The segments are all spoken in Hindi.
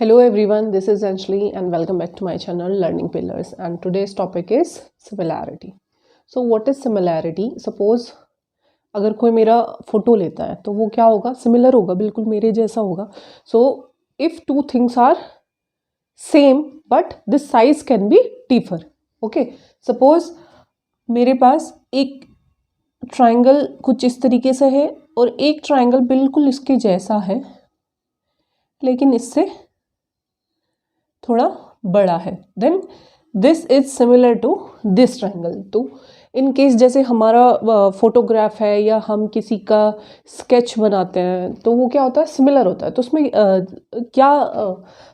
Hello everyone, this is Anjali and welcome back to my channel Learning Pillars, and today's topic is similarity. So what is similarity? Suppose अगर कोई मेरा फोटो लेता है तो वो क्या होगा, सिमिलर होगा, बिल्कुल मेरे जैसा होगा. So if two things are same but the size can be differ. Okay, suppose मेरे पास एक ट्रायंगल कुछ इस तरीके से है और एक ट्रायंगल बिल्कुल इसके जैसा है लेकिन इससे थोड़ा बड़ा है. Then this is similar to this triangle. तो इन केस जैसे हमारा फोटोग्राफ है या हम किसी का स्केच बनाते हैं तो वो क्या होता है, सिमिलर होता है. तो उसमें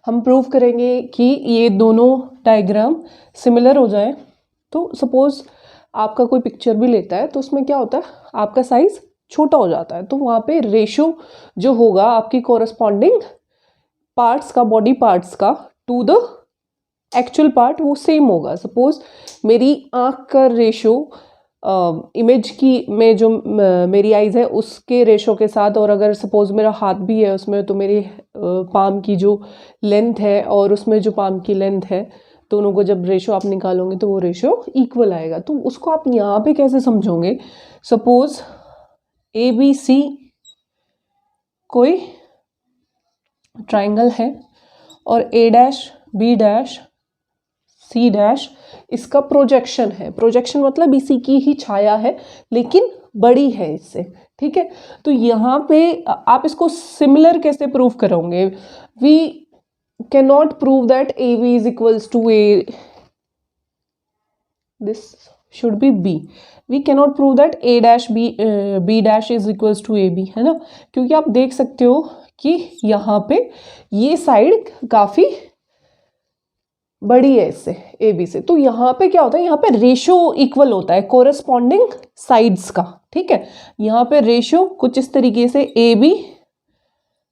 हम प्रूव करेंगे कि ये दोनों डायग्राम सिमिलर हो जाए. तो सपोज आपका कोई पिक्चर भी लेता है तो उसमें क्या होता है, आपका साइज छोटा हो जाता है. तो वहाँ पे रेशो जो होगा आपकी कोरस्पॉन्डिंग पार्ट्स का, बॉडी पार्ट्स का टू द एक्चुअल पार्ट वो सेम होगा. सपोज मेरी आँख का रेशो इमेज की में जो मेरी आइज़ है उसके रेशो के साथ, और अगर सपोज मेरा हाथ भी है उसमें तो मेरी पाम की जो लेंथ है और उसमें जो पाम की लेंथ है, दोनों को जब रेशो आप निकालोगे तो वो रेशो इक्वल आएगा. तो उसको आप यहाँ पे कैसे समझोगे? सपोज ABC कोई ट्राइंगल है और A' B' C' इसका प्रोजेक्शन है. प्रोजेक्शन मतलब इसी की ही छाया है लेकिन बड़ी है इससे. ठीक है, तो यहाँ पे आप इसको सिमिलर कैसे प्रूव करोगे? We can not prove that AB is equals to A, this should be B. We can not prove that B' is equals to AB, है ना, क्योंकि आप देख सकते हो कि यहाँ पे ये साइड काफ़ी बड़ी है इससे, AB से. तो यहाँ पे क्या होता है, यहाँ पे रेशो इक्वल होता है कोरस्पॉन्डिंग साइड्स का. ठीक है, यहाँ पे रेशो कुछ इस तरीके से AB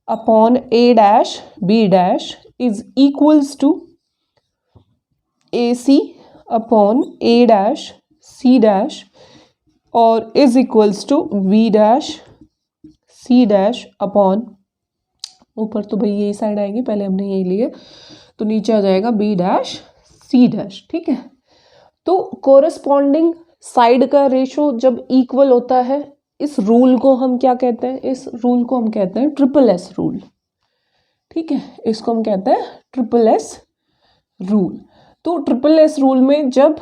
upon A' B' is equals to AC upon A' C' और is equals to B' C' upon, ऊपर तो भाई यही साइड आएगी, पहले हमने यही लिए, तो नीचे आ जाएगा B' C'. ठीक है, तो कोरस्पॉन्डिंग साइड का रेशो जब इक्वल होता है, इस रूल को हम क्या कहते हैं? इस रूल को हम कहते हैं ट्रिपल S रूल. ठीक है, इसको हम कहते हैं ट्रिपल S रूल. तो ट्रिपल S रूल में जब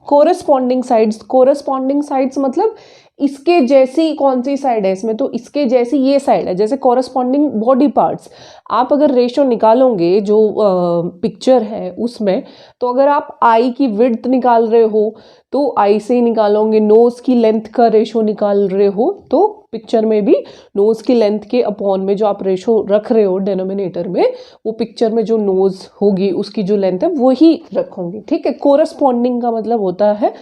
कोरस्पॉन्डिंग साइड्स मतलब इसके जैसी कौन सी साइड है इसमें, तो इसके जैसी ये साइड है, जैसे कोरस्पॉन्डिंग बॉडी पार्ट्स. आप अगर रेशो निकालोगे जो पिक्चर है उसमें, तो अगर आप आई की विड्थ निकाल रहे हो तो आई से ही निकालोगे. नोज की लेंथ का रेशो निकाल रहे हो तो पिक्चर में भी नोज की लेंथ के अपॉन में जो आप रेशो रख रहे हो डेनोमिनेटर में, वो पिक्चर में जो नोज होगी उसकी जो लेंथ है वही रखोगे. ठीक है, कोरस्पॉन्डिंग का मतलब होता है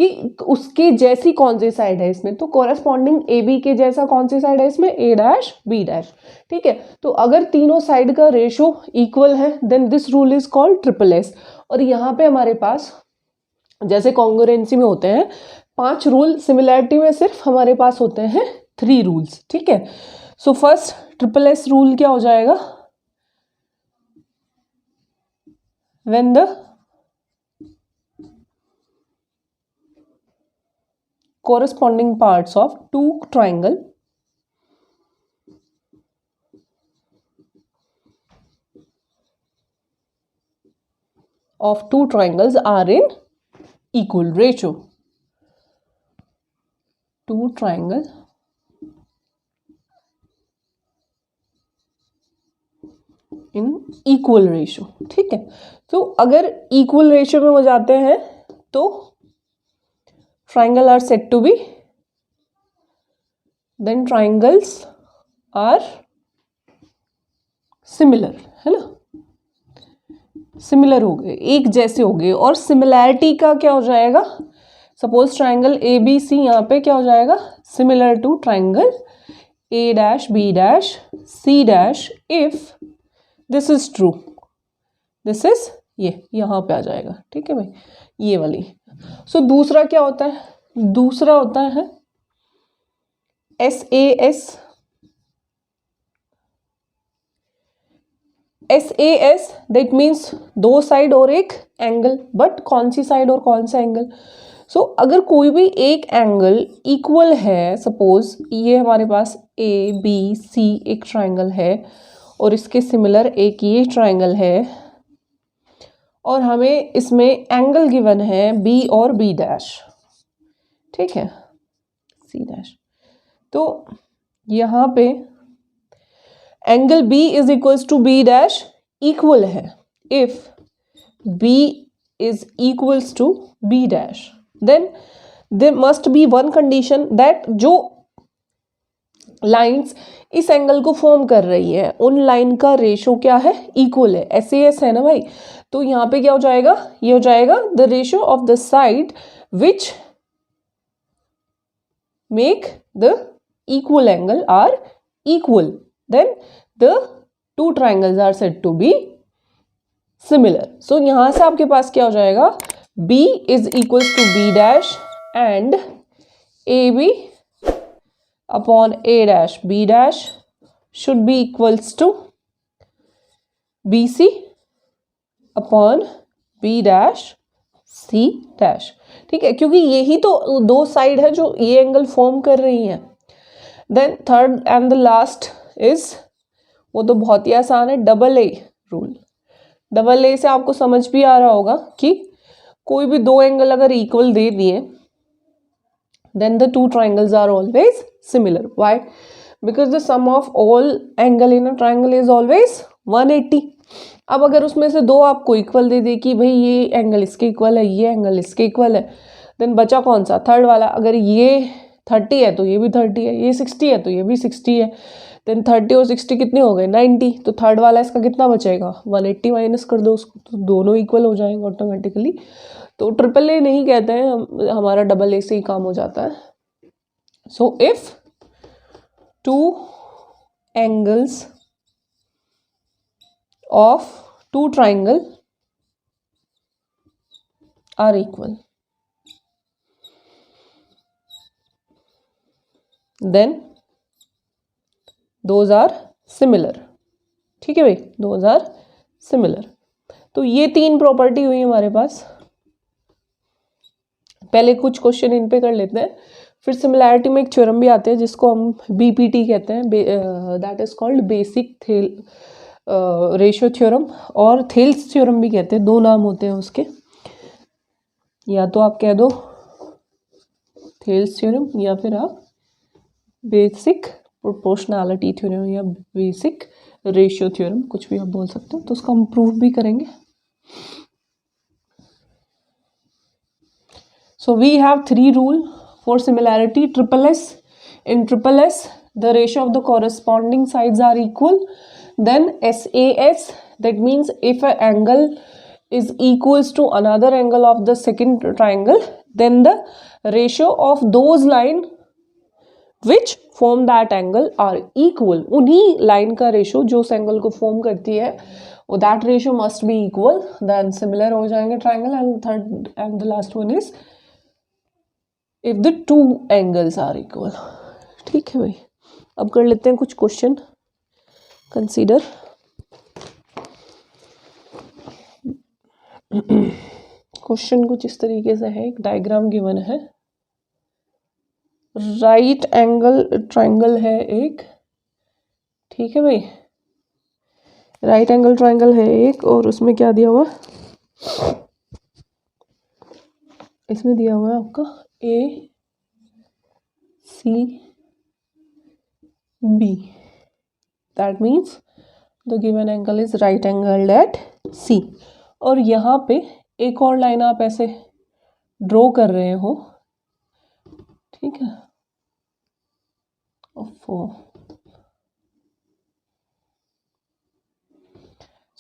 कि उसके जैसी कौन सी साइड है इसमें. तो कोरस्पॉन्डिंग AB के जैसा कौन सी साइड है इसमें? A' B'. ठीक है, तो अगर तीनों साइड का रेशो इक्वल है then this rule is called triple S. और यहाँ पे हमारे पास जैसे कॉन्ग्रुएंसी में होते हैं 5 रूल, सिमिलैरिटी में सिर्फ हमारे पास होते हैं 3 रूल्स. ठीक है, so first triple S rule क्या हो जाएगा? When the corresponding parts of two triangle triangles are in equal ratio. Two triangle in equal ratio. ठीक है, तो अगर equal ratio में हो जाते हैं तो triangle are said to be, then triangles are similar, है ना, सिमिलर हो गए, एक जैसे हो गए. और सिमिलैरिटी का क्या हो जाएगा? सपोज ट्राइंगल ABC यहाँ पे क्या हो जाएगा? Similar to triangle A' B' C' if this is true. This is ये यहाँ पे आ जाएगा. ठीक है भाई, ये वाली. सो दूसरा क्या होता है? दूसरा होता है SAS SAS दैट मीन्स दो साइड और एक एंगल, बट कौन सी साइड और कौन सा एंगल? सो अगर कोई भी एक एंगल इक्वल है, सपोज ये हमारे पास ABC एक ट्राइंगल है और इसके सिमिलर एक ये ट्राइंगल है और हमें इसमें एंगल गिवन है B और B डैश, ठीक है, C डैश। तो यहाँ पे angle B is equals to B dash equal है if B is equals to B dash, then there must be one condition that जो लाइंस इस एंगल को फॉर्म कर रही है उन लाइन का रेशो क्या है? इक्वल है। SAS है ना भाई, तो यहाँ पे क्या हो जाएगा? ये हो जाएगा the ratio of the side which make the equal angle are equal, then the two triangles are said to be similar. So यहां से आपके पास क्या हो जाएगा? B is equals to B dash and AB upon A dash B dash should be equals to BC upon B dash C dash, ठीक है, क्योंकि यही तो दो साइड है जो ये एंगल फॉर्म कर रही हैं। Then third and the last is, वो तो बहुत ही आसान है, double A rule. Double A से आपको समझ भी आ रहा होगा कि कोई भी दो एंगल अगर इक्वल दे दिए then the two triangles are always similar. Why? Because the sum of all angle in a triangle is always 180। अब अगर उसमें से दो आपको इक्वल दे दे कि भाई ये एंगल इसके इक्वल है, ये एंगल इसके इक्वल है, देन बचा कौन सा? थर्ड वाला। अगर ये 30 है तो ये भी 30 है, ये 60 है तो ये भी 60 है, देन 30 और 60 कितने हो गए? 90। तो थर्ड वाला इसका कितना बचेगा? 180 माइनस कर दो उसको, तो दोनों इक्वल हो जाएंगे ऑटोमेटिकली। तो ट्रिपल ए नहीं कहते हैं, हमारा डबल ए से ही काम हो जाता है। So if two angles of two triangle are equal, then those are similar, ठीक है भाई, दोज आर सिमिलर। तो ये तीन प्रॉपर्टी हुई हमारे पास। पहले कुछ क्वेश्चन इन पे कर लेते हैं, फिर सिमिलैरिटी में एक थ्योरम भी आते हैं जिसको हम BPT कहते हैं, that is called basic ratio theorem, और थेल्स थ्योरम भी कहते हैं, दो नाम होते हैं उसके। या तो आप कह दो थेल्स थ्योरम या फिर आप बेसिक प्रोपोर्शनैलिटी थ्योरम या बेसिक रेशियो थ्योरम, कुछ भी आप बोल सकते हो। तो उसको हम प्रूव भी करेंगे। So we have three rule for similarity. Triple S. In triple S, the ratio of the corresponding sides are equal. Then SAS, that means if an angle is equals to another angle of the second triangle, then the ratio of those line which form that angle are equal. उन्हीं लाइन का रेशो जो उस एंगल को फॉर्म करती है, वो that ratio must be equal. Then similar हो जाएंगे triangle. And third and the last one is if the two angles are equal. ठीक है भाई, अब कर लेते हैं कुछ क्वेश्चन कंसीडर। क्वेश्चन कुछ इस तरीके से है, एक डायग्राम गिवन है, राइट एंगल ट्रायंगल है एक, ठीक है भाई, राइट एंगल ट्रायंगल है एक, और उसमें क्या दिया हुआ? इसमें दिया हुआ है आपका ACB, that means the given angle is right angle at C। और यहाँ पे एक और लाइन आप ऐसे ड्रॉ कर रहे हो, ठीक है,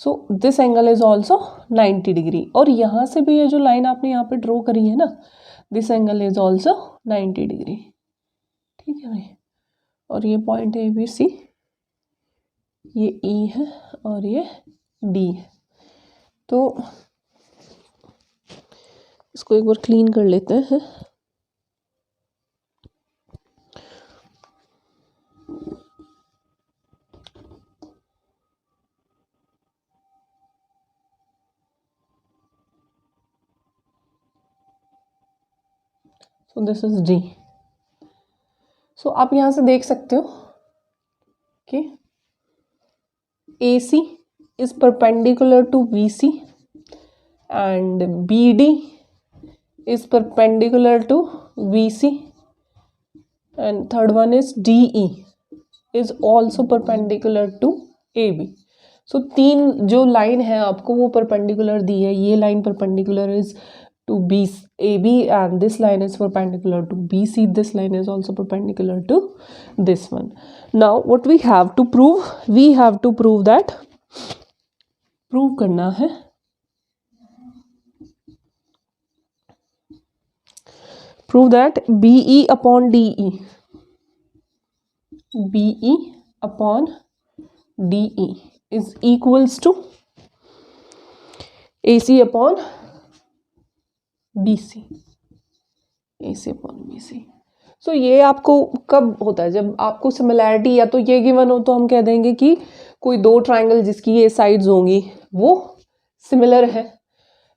so this angle is also 90 degree. और यहाँ से भी ये जो लाइन आपने यहाँ पे ड्रॉ करी है ना, this angle is also 90 degree, ठीक है भाई। और ये पॉइंट है ABC, ये E है और ये D है। तो इसको एक बार क्लीन कर लेते हैं। So this is D. So आप यहाँ से देख सकते हो कि AC is perpendicular to BC and BD is perpendicular to BC and third one is DE is also perpendicular to AB. So तीन जो लाइन है आपको वो परपेंडिकुलर दी है, ये line perpendicular is to AB and this line is perpendicular to BC, this line is also perpendicular to this one. Now what we have to prove, we have to prove that, prove करना है prove that BE upon DE, BE upon DE is equals to AC upon BC, AC upon BC. सो ये आपको कब होता है, जब आपको सिमिलैरिटी या तो ये गिवन हो तो हम कह देंगे कि कोई दो ट्राइंगल जिसकी ये साइड्स होंगी वो सिमिलर है,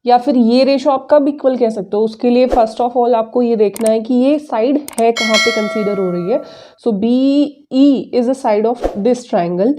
या फिर ये रेशो आप कब इक्वल कह सकते हो, उसके लिए फर्स्ट ऑफ ऑल आपको ये देखना है कि ये साइड है कहाँ पे कंसीडर हो रही है. सो BE is a side of this triangle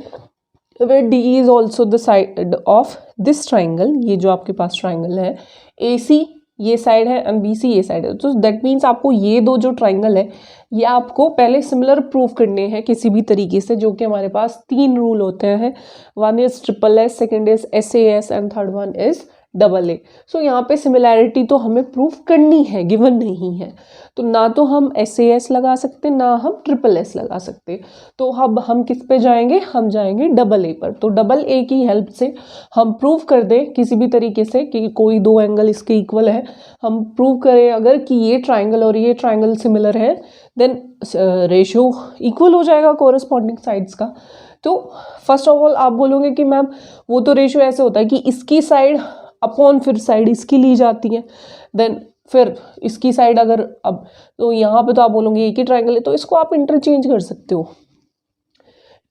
where DE is also the side of this triangle. ये जो आपके पास ट्राइंगल है, AC ये साइड है एंड BC ये साइड है. तो दैट मीन्स आपको ये दो जो ट्राइंगल है ये आपको पहले सिमिलर प्रूफ करने हैं किसी भी तरीके से, जो कि हमारे पास तीन रूल होते हैं. One is SSS, second is SAS and third one is AA. सो यहाँ पे सिमिलैरिटी तो हमें प्रूफ करनी है, गिवन नहीं है. तो ना तो हम SAS लगा सकते ना हम SSS लगा सकते. तो अब हम किस पे जाएंगे, हम जाएंगे AA पर. तो AA की हेल्प से हम प्रूव कर दें किसी भी तरीके से कि कोई दो एंगल इसके इक्वल है. हम प्रूव करें अगर कि ये ट्राइंगल और ये ट्राइंगल सिमिलर है, देन रेशियो इक्वल हो जाएगा कोरस्पॉन्डिंग साइड्स का. तो फर्स्ट ऑफ ऑल आप बोलोगे कि मैम वो तो रेशियो ऐसे होता है कि इसकी साइड अपॉन फिर साइड इसकी ली जाती है, देन फिर इसकी साइड अगर अब तो यहाँ पे तो आप बोलोगे एक ही ट्राइंगल है, तो इसको आप इंटरचेंज कर सकते हो.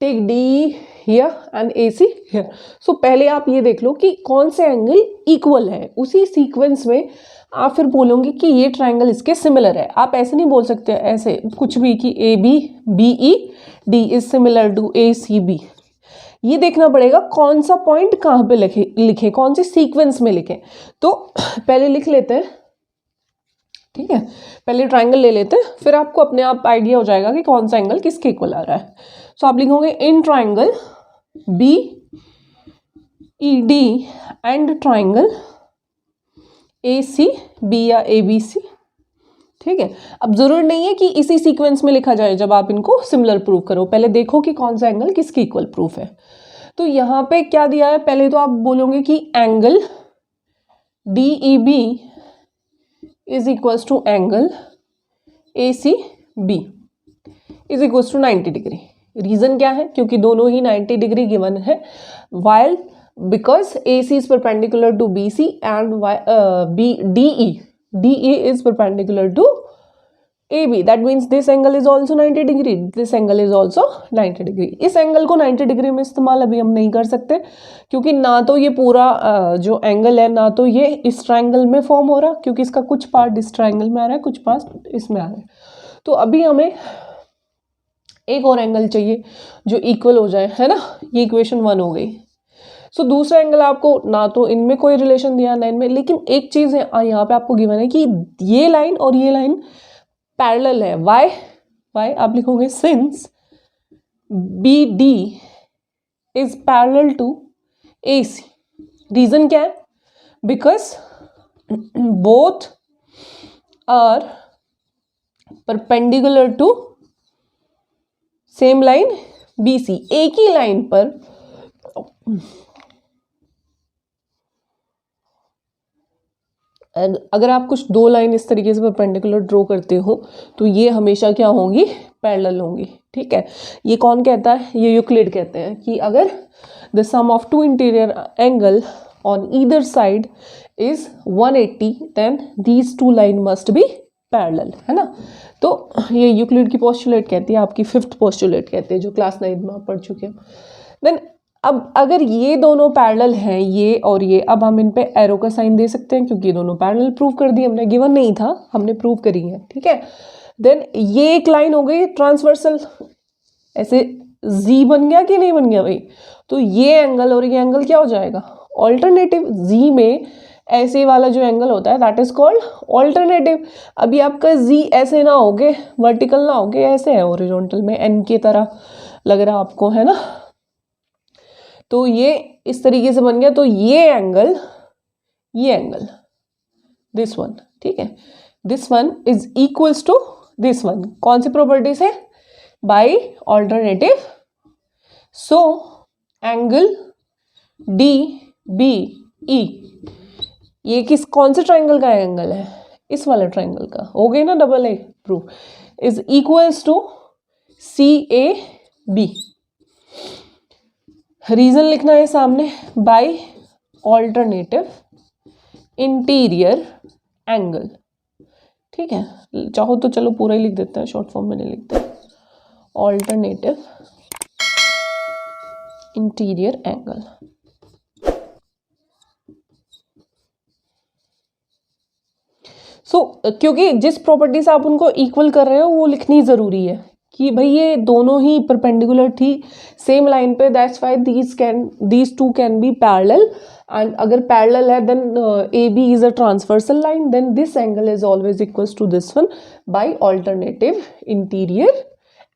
Take DE here and AC here. So पहले आप ये देख लो कि कौन से एंगल इक्वल है, उसी सीक्वेंस में आप फिर बोलोगे कि ये ट्राइंगल इसके सिमिलर है. आप ऐसे नहीं बोल सकते ऐसे कुछ भी कि ABBED is similar to ACB. ये देखना पड़ेगा कौन सा पॉइंट कहाँ पे लिखे, कौन से सीक्वेंस में लिखे. तो पहले लिख लेते हैं, ठीक है, पहले ट्राइंगल ले लेते हैं, फिर आपको अपने आप आइडिया हो जाएगा कि कौन सा एंगल किसके इक्वल आ रहा है. सो आप लिखोगे in triangle BED and triangle ACB या ABC. ठीक है, अब जरूर नहीं है कि इसी सीक्वेंस में लिखा जाए जब आप इनको सिमिलर प्रूव करो. पहले देखो कि कौन सा एंगल किसके इक्वल प्रूफ है. तो यहाँ पे क्या दिया है, पहले तो आप बोलोगे कि angle DEB is equals to angle ACB is equals to 90 degree. Reason क्या है, क्योंकि दोनों ही 90 डिग्री गिवन है. While because AC is perpendicular to BC and DE is perpendicular to AB. That means this angle is also 90 degree. This angle is also 90 degree. इस एंगल को 90 डिग्री में इस्तेमाल अभी हम नहीं कर सकते, क्योंकि ना तो ये पूरा जो एंगल है ना तो ये इस ट्राइंगल में फॉर्म हो रहा, क्योंकि इसका कुछ पार्ट इस ट्राइंगल में आ रहा है, कुछ पार्ट इसमें आ रहा है. तो अभी हमें एक और एंगल चाहिए जो इक्वल हो जाए, है ना. ये इक्वेशन 1 हो गई. सो दूसरा एंगल आपको ना तो इनमें कोई रिलेशन दिया ना इनमें, लेकिन एक चीज है यहाँ पे आपको गिवन है कि ये लाइन और ये लाइन पैरेलल है. वाई आप लिखोगे since BD is parallel to AC. Reason क्या है, because both are perpendicular to same line BC. एक ही लाइन पर अगर आप कुछ दो लाइन इस तरीके से परपेंडिकुलर ड्रॉ करते हो तो ये हमेशा क्या होंगी, पैरेलल होंगी. ठीक है, ये कौन कहता है, ये यूक्लिड कहते हैं कि अगर the sum of two interior angle on either side is 180 then these two line must be parallel, है ना. तो ये यूक्लिड की पोस्टुलेट कहती है, आपकी 5th पोस्टुलेट कहते हैं, जो क्लास 9 में आप पढ़ चुके हैं. देन अब अगर ये दोनों पैरेलल हैं, ये और ये, अब हम इन पे एरो का साइन दे सकते हैं क्योंकि ये दोनों पैरेलल प्रूव कर दिए हमने, गिवन नहीं था, हमने प्रूव करी है, ठीक है। देन ये एक लाइन हो गई ट्रांसवर्सल, ऐसे जी बन गया कि नहीं बन गया भाई, तो ये एंगल और ये एंगल क्या हो जाएगा, ऑल्टरनेटिव। जी में ऐसे वाला जो एंगल होता है दैट इज कॉल्ड ऑल्टरनेटिव। अभी आपका जी ऐसे ना होगे, वर्टिकल ना होगे, ऐसे है हॉरिजॉन्टल में, एन की तरह लग रहा आपको, है ना। तो ये इस तरीके से बन गया, तो ये एंगल दिस वन, ठीक है, this one is equals to this one. कौन सी प्रॉपर्टी से, by alternative. So angle D B E, ये कौन से ट्राइंगल का एंगल है, इस वाले ट्राइंगल का, हो गई ना double A proof, is equals to C A B. Reason लिखना है सामने, बाय ऑल्टरनेटिव इंटीरियर एंगल, ठीक है। चाहो तो चलो पूरा ही लिख देते हैं, शॉर्ट फॉर्म में नहीं लिखते, ऑल्टरनेटिव इंटीरियर एंगल। क्योंकि जिस प्रॉपर्टी से आप उनको इक्वल कर रहे हो वो लिखनी जरूरी है कि भाई ये दोनों ही परपेंडिकुलर थी सेम लाइन पे, that's why these two can be parallel, and अगर पैरेलल है then A B is a transversal line, then this angle is always equals to this one by alternative interior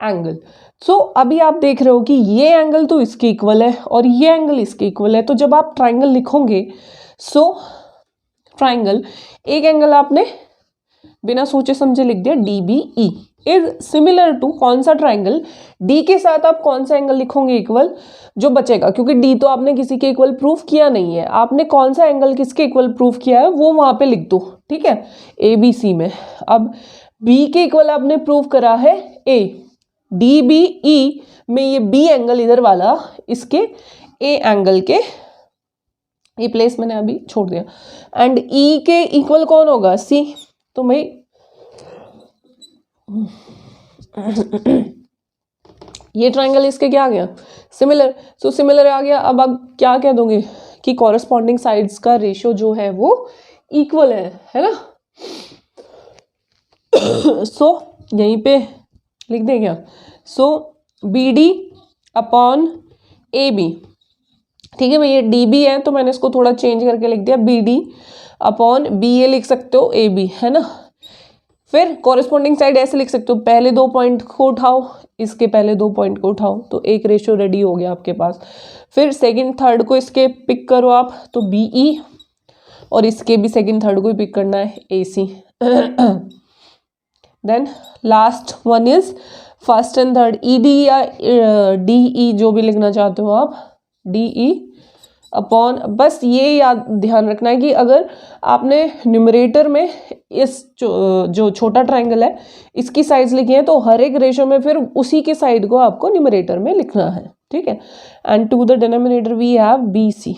angle. So अभी आप देख रहे हो कि ये एंगल तो इसके इक्वल है और ये एंगल इसके इक्वल है, तो जब आप ट्राइंगल लिखोगे, सो ट्राइंगल, एक एंगल आपने बिना सोचे समझे लिख दिया D B E is similar to, कौन सा ट्राइंगल, डी के साथ आप कौन सा एंगल लिखोगे इक्वल, जो बचेगा, क्योंकि डी तो आपने किसी के इक्वल प्रूफ किया नहीं है, आपने कौन सा एंगल किसके इक्वल प्रूफ किया है वो वहां पे लिख दो, ठीक है, ए बी सी में। अब बी के इक्वल आपने प्रूव करा है ए, डी बी ई में ये बी एंगल इधर वाला इसके ए एंगल के, ये प्लेस मैंने अभी छोड़ दिया, एंड ई के इक्वल कौन होगा, सी। तो भाई ये ट्राइंगल इसके क्या आ गया, सिमिलर। सो सिमिलर आ गया। अब आप क्या कह दोगे कि कॉरेस्पॉन्डिंग साइड्स का रेशियो जो है वो इक्वल है ना। सो यहीं पे लिख दें क्या, so B D upon A B, ठीक है भाई, ये डी बी है तो मैंने इसको थोड़ा चेंज करके लिख दिया बी डी अपॉन बी ए, लिख सकते हो ए बी, है ना। फिर कॉरेस्पॉन्डिंग साइड ऐसे लिख सकते हो, पहले 2 पॉइंट को उठाओ, इसके पहले 2 पॉइंट को उठाओ, तो एक रेशियो रेडी हो गया आपके पास। फिर सेकंड थर्ड को इसके पिक करो आप, तो बी ई, और इसके भी सेकंड थर्ड को ही पिक करना है, A C. Then last one is first and third, E D या डी ई, जो भी लिखना चाहते हो आप, डी ई अपॉन, बस ये याद ध्यान रखना है कि अगर आपने न्यूमरेटर में इस जो छोटा ट्राइंगल है इसकी साइड्स लिखी है, तो हर एक रेशो में फिर उसी के साइड को आपको न्यूमरेटर में लिखना है, ठीक है। And to the denominator we have B C,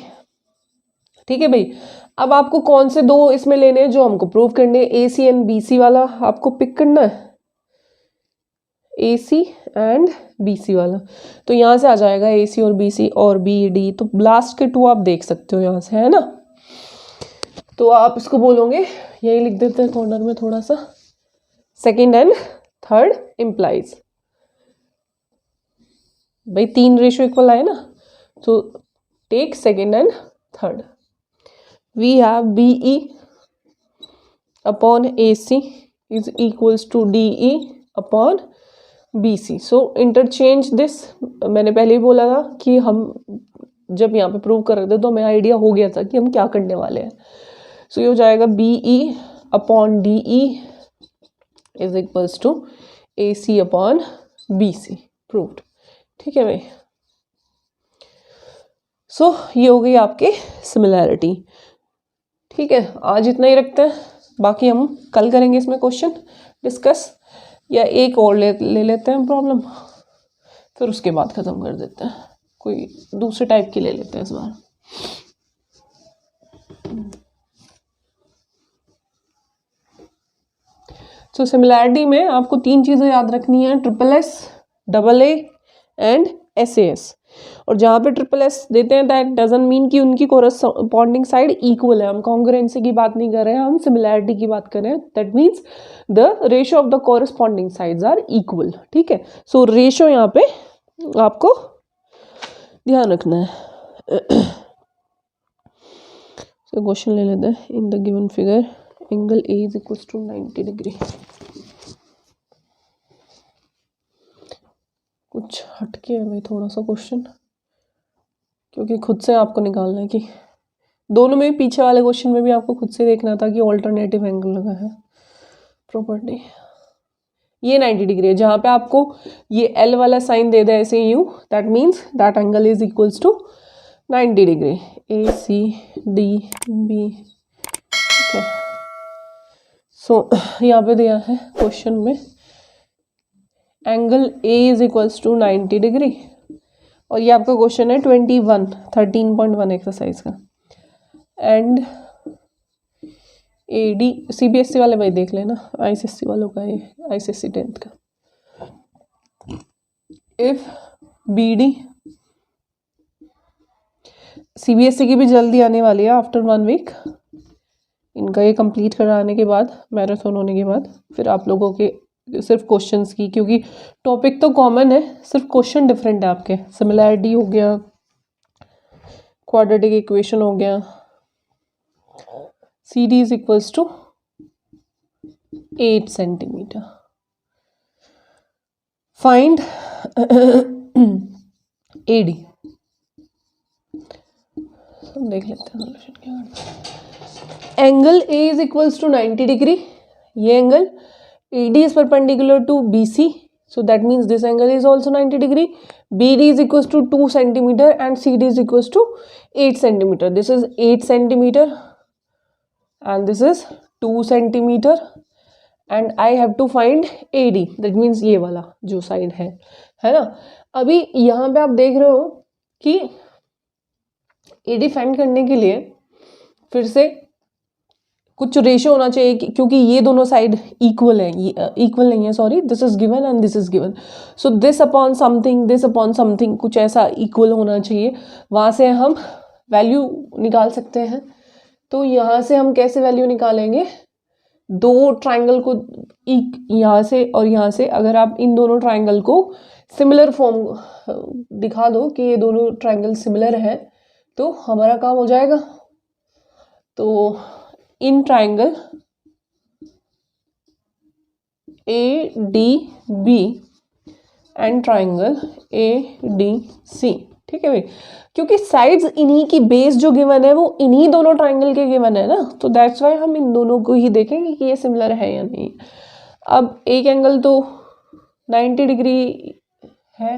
ठीक है भाई। अब आपको कौन से दो इसमें लेने हैं जो हमको प्रूव करने हैं, ए सी एंड बी सी वाला आपको पिक करना है, A C and B C वाला, तो यहाँ से आ जाएगा ए सी और बी सी और बी डी, तो लास्ट के 2 आप देख सकते हो यहाँ से, है ना। तो आप इसको बोलोगे, यही लिख देते हैं कॉर्नर में थोड़ा सा, सेकंड एंड थर्ड इम्प्लाइज, भाई 3 रेशियो इक्वल आए ना, तो take second and third. We have B E upon A C is equals to D E upon B C. So interchange this, मैंने पहले ही बोला था कि हम जब यहाँ पे प्रूव कर रहे थे तो हमें आइडिया हो गया था कि हम क्या करने वाले हैं। सो ये हो जाएगा B E upon D E is equals to A C upon B C, proved, ठीक है भाई। सो ये हो गई आपकी सिमिलैरिटी, ठीक है। आज इतना ही रखते हैं, बाकी हम कल करेंगे इसमें क्वेश्चन डिस्कस, या एक और ले लेते हैं प्रॉब्लम, फिर उसके बाद ख़त्म कर देते हैं, कोई दूसरे टाइप की ले लेते हैं इस बार। सो सिमिलैरिटी में आपको 3 चीज़ें याद रखनी है, triple S, double A and SAS, और जहाँ पे ट्रिपल एस देते हैं दैट डजंट मीन कि उनकी कोरस्पॉन्डिंग साइड इक्वल है। हम कॉन्ग्रुएंसी की बात नहीं कर रहे हैं, हम सिमिलैरिटी की बात कर रहे हैं। That means the ratio of the corresponding sides are equal. ठीक है, सो रेशियो यहाँ पे आपको ध्यान रखना है। तो क्वेश्चन ले लेते हैं। In the given figure angle A is equal to 90 degree. कुछ हटके है भाई थोड़ा सा क्वेश्चन, क्योंकि खुद से आपको निकालना है कि दोनों में, पीछे वाले क्वेश्चन में भी आपको खुद से देखना था कि ऑल्टरनेटिव एंगल लगा है प्रॉपर्टी। ये 90 डिग्री है, जहाँ पे आपको ये एल वाला साइन दे दे ऐसे U, that means that angle is equals to 90 degree. A C D B, ठीक है। सो यहाँ पे दिया है क्वेश्चन में angle A is equals to 90 degree, और ये आपका क्वेश्चन है 13.1 एक्सरसाइज का। एंड ए डी, CBSE वाले भाई देख लेना, ICSE वालों का ये, ICSE 10th का। इफ बी डी, CBSE की भी जल्दी आने वाली है आफ्टर 1 वीक, इनका ये कंप्लीट कराने के बाद, मैराथन होने के बाद, फिर आप लोगों के सिर्फ क्वेश्चंस की, क्योंकि टॉपिक तो कॉमन है, सिर्फ क्वेश्चन डिफरेंट है आपके। सिमिलैरिटी हो गया, क्वाड्रेटिक इक्वेशन हो गया, CD is equals to 8 centimetre. Find AD, देख लेते हैं सोल्यूशन क्या। Angle A is equals to 90 degree, ये angle AD is perpendicular to BC, so that means this angle is also 90 degree. BD is equals to 2 centimeter and CD is equals to 8 centimeter. This is 8 centimeter and this is 2 centimeter and I have to find AD. That means ये वाला जो साइड है ना। अभी यहाँ पे आप देख रहे हो कि AD फाइंड करने के लिए फिर से कुछ रेशियो होना चाहिए, क्योंकि ये दोनों साइड इक्वल है, इक्वल नहीं है, sorry, this is given and this is given, so this upon something कुछ ऐसा इक्वल होना चाहिए, वहाँ से हम वैल्यू निकाल सकते हैं। तो यहाँ से हम कैसे वैल्यू निकालेंगे, दो ट्राइंगल को यहाँ से और यहाँ से, अगर आप इन दोनों ट्राइंगल को सिमिलर फॉर्म दिखा दो कि ये दोनों ट्राइंगल सिमिलर है, तो हमारा काम हो जाएगा। तो in triangle ADB and triangle ADC, ठीक है भाई, क्योंकि साइड्स इन्हीं की बेस जो गिवन है वो इन्हीं दोनों ट्राइंगल के गिवन है ना, तो दैट्स वाई हम इन दोनों को ही देखेंगे कि ये सिमिलर है या नहीं। अब एक एंगल तो 90 डिग्री है,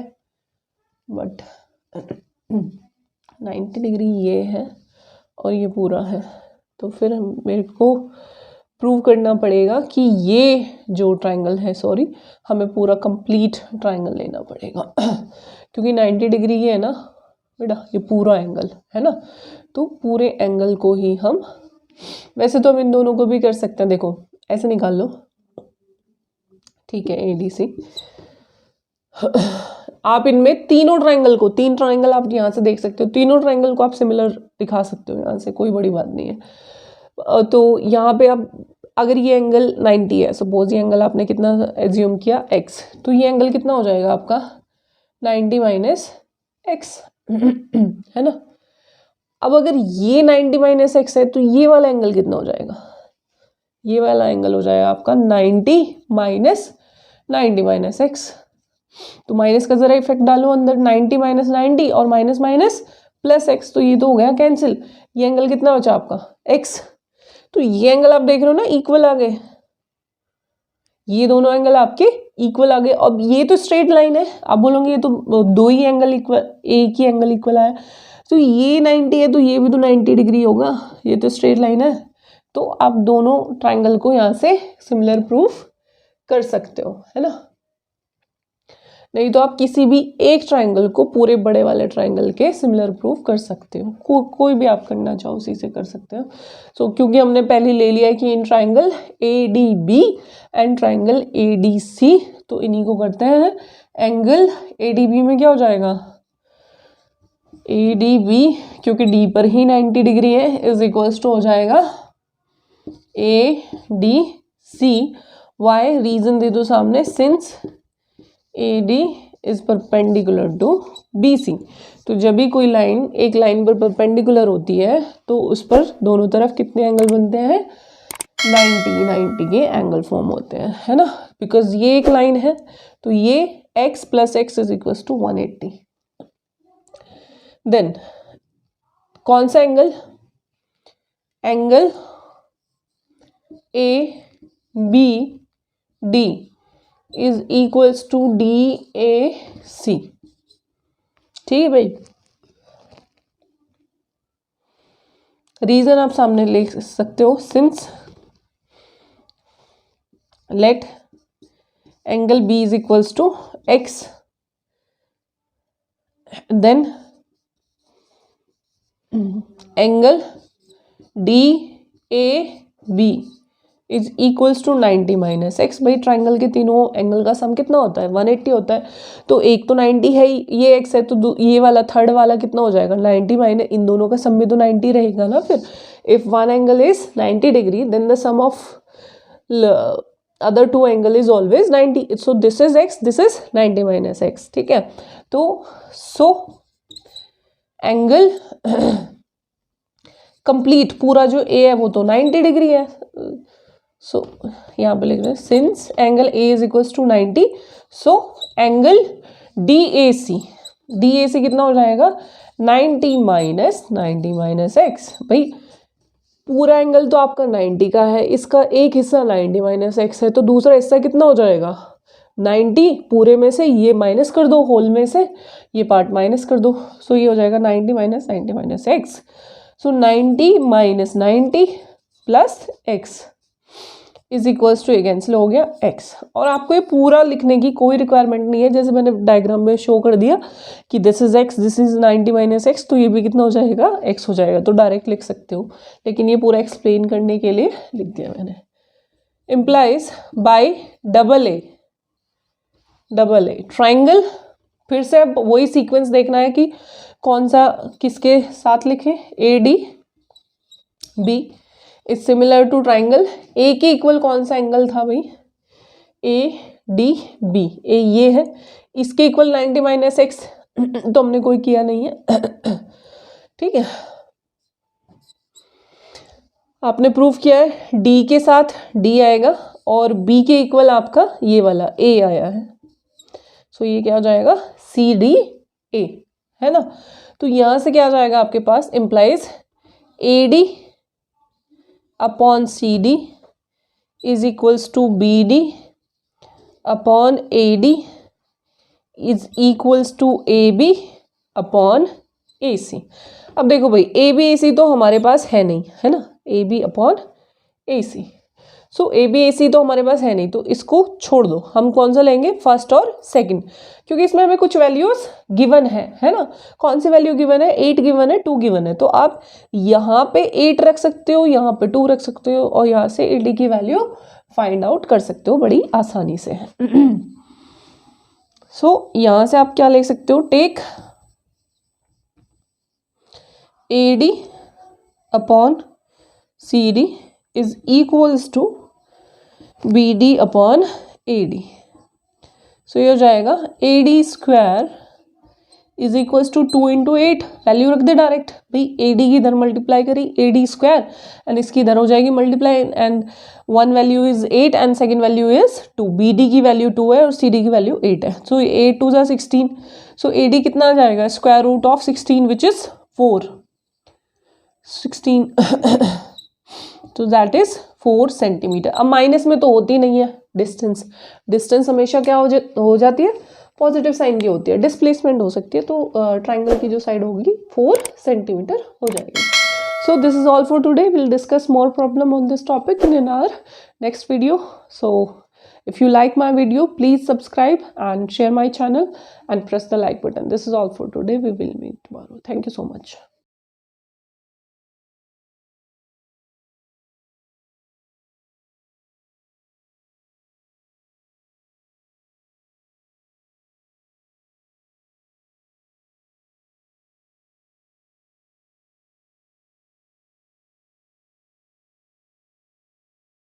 बट 90 डिग्री ये है और ये पूरा है, तो फिर मेरे को प्रूव करना पड़ेगा कि ये जो ट्राइंगल है, सॉरी, हमें पूरा कंप्लीट ट्राइंगल लेना पड़ेगा क्योंकि 90 डिग्री ये है ना बेटा, ये पूरा एंगल है ना, तो पूरे एंगल को ही हम, वैसे तो हम इन दोनों को भी कर सकते हैं, देखो ऐसे निकाल लो, ठीक है, ADC। आप इनमें तीनों ट्राइंगल को, 3 ट्राइंगल आप यहाँ से देख सकते हो, तीनों ट्राइंगल को आप सिमिलर दिखा सकते हो यहाँ से, कोई बड़ी बात नहीं है। तो यहाँ पे आप अगर ये एंगल 90 है, सपोज ये एंगल आपने कितना एज्यूम किया x, तो ये एंगल कितना हो जाएगा आपका 90 माइनस एक्स है ना। अब अगर ये 90 माइनस एक्स है तो ये वाला एंगल कितना हो जाएगा, ये वाला एंगल हो जाएगा आपका 90 माइनस एक्स। तो माइनस का जरा इफेक्ट डालो अंदर, 90 माइनस 90 और माइनस माइनस प्लस एक्स, तो ये तो हो गया कैंसिल, ये एंगल कितना बचा आपका x। तो ये एंगल आप देख रहे हो ना इक्वल आ गए, ये दोनों एंगल आपके इक्वल आ गए। अब ये तो स्ट्रेट लाइन है, आप बोलोगे ये तो दो ही एंगल इक्वल, एक ही एंगल इक्वल आया, तो ये 90 है तो ये भी तो 90 डिग्री होगा, ये तो स्ट्रेट लाइन है। तो आप दोनों ट्राइंगल को यहाँ से सिमिलर प्रूफ कर सकते हो, है ना। नहीं तो आप किसी भी एक ट्राइंगल को पूरे बड़े वाले ट्राइंगल के सिमिलर प्रूफ कर सकते हो, कोई भी आप करना चाहो उसी से कर सकते हो। सो क्योंकि हमने पहले ले लिया है कि in triangle ADB and triangle ADC, तो इन्हीं को करते हैं। एंगल ADB में क्या हो जाएगा, ADB क्योंकि D पर ही 90 डिग्री है इज इक्वल्स टू हो जाएगा ADC। वाई, रीजन दे दो सामने, since AD is perpendicular to BC। तो जब भी कोई लाइन एक लाइन पर परपेंडिकुलर होती है तो उस पर दोनों तरफ कितने एंगल बनते हैं, 90 के एंगल फॉर्म होते हैं, है ना। बिकॉज ये एक लाइन है तो ये x + x is equal to 180। Then कौन सा angle, angle ABD is equals to DAC। ठीक है भाई, रीजन आप सामने लिख सकते हो, since let angle B is equals to x, then angle DAB is equals to 90 - x। भाई ट्राइंगल के तीनों एंगल का सम कितना होता है, 180 होता है। तो एक तो 90 है, ये x है, तो ये वाला थर्ड वाला कितना हो जाएगा, 90 - इन दोनों का सम भी तो 90 रहेगा ना। फिर if one angle is 90 degree then the sum of other two angle is always 90। So this is x, this is 90 - x। ठीक है, तो सो एंगल कंप्लीट पूरा जो A है वो तो 90 डिग्री है। सो यहाँ पे लिख रहे हैं since angle A is equals to 90, so angle DAC कितना हो जाएगा, 90 - x। भाई पूरा एंगल तो आपका 90 का है, इसका एक हिस्सा 90 - x है, तो दूसरा हिस्सा कितना हो जाएगा, 90। पूरे में से ये माइनस कर दो, होल में से ये पार्ट माइनस कर दो, सो ये हो जाएगा 90 - 90 - x। So 90 - 90 plus x is equals to, cancel हो गया x। और आपको ये पूरा लिखने की कोई रिक्वायरमेंट नहीं है, जैसे मैंने डायग्राम में शो कर दिया कि this is x, this is 90 - x, तो ये भी कितना हो जाएगा, x हो जाएगा। तो डायरेक्ट लिख सकते हो, लेकिन ये पूरा एक्सप्लेन करने के लिए लिख दिया मैंने। Implies bye double A triangle, फिर से अब वही सीक्वेंस देखना है कि कौन सा किसके साथ लिखें, ADB is similar to triangle A के इक्वल कौन सा एंगल था भाई, ADB। ए ये है, इसके इक्वल 90 - x तो हमने कोई किया नहीं है। ठीक है, आपने प्रूफ किया है D के साथ D आएगा और B के इक्वल आपका ये वाला A आया है। सो ये क्या हो जाएगा, CDA, है ना। तो यहां से क्या आ जाएगा आपके पास, implies AD upon CD is equals to BD upon AD is equals to AB upon AC। अब देखो भाई AB AC तो हमारे पास है नहीं, है ना, AB अपॉन AC। सो AB AC तो हमारे पास है नहीं, तो इसको छोड़ दो। हम कौन सा लेंगे, फर्स्ट और सेकंड, क्योंकि इसमें हमें कुछ वैल्यूज गिवन है ना। कौन सी वैल्यू गिवन है, 8 गिवन है, 2 गिवन है। तो आप यहाँ पे 8 रख सकते हो, यहाँ पे 2 रख सकते हो, और यहाँ से AD की वैल्यू फाइंड आउट कर सकते हो बड़ी आसानी से। सो यहाँ से आप क्या ले सकते हो, take AD upon CD is equals to BD upon AD। So ये हो जाएगा AD square is equals to 2 × 8, value रख दे डायरेक्ट। भाई AD की इधर मल्टीप्लाई करी AD स्क्वायर एंड इसकी इधर हो जाएगी multiply, and one value is 8 and second value is 2। BD की वैल्यू 2 है और CD की वैल्यू 8 है। सो 8 2 16। सो AD कितना आ जाएगा, square root of 16 which is 4, 16 तो दैट इज 4 सेंटीमीटर। अब माइनस में तो होती नहीं है डिस्टेंस हमेशा क्या हो जाती है, पॉजिटिव साइन की होती है। डिस्प्लेसमेंट हो सकती है, तो ट्राइंगल की जो साइड होगी 4 सेंटीमीटर हो जाएगी। सो this is all for today, will discuss more problem on this topic in our next video. So If you like my video, please subscribe and share my channel and press the like button. This is all for today. We will meet tomorrow. Thank you so much.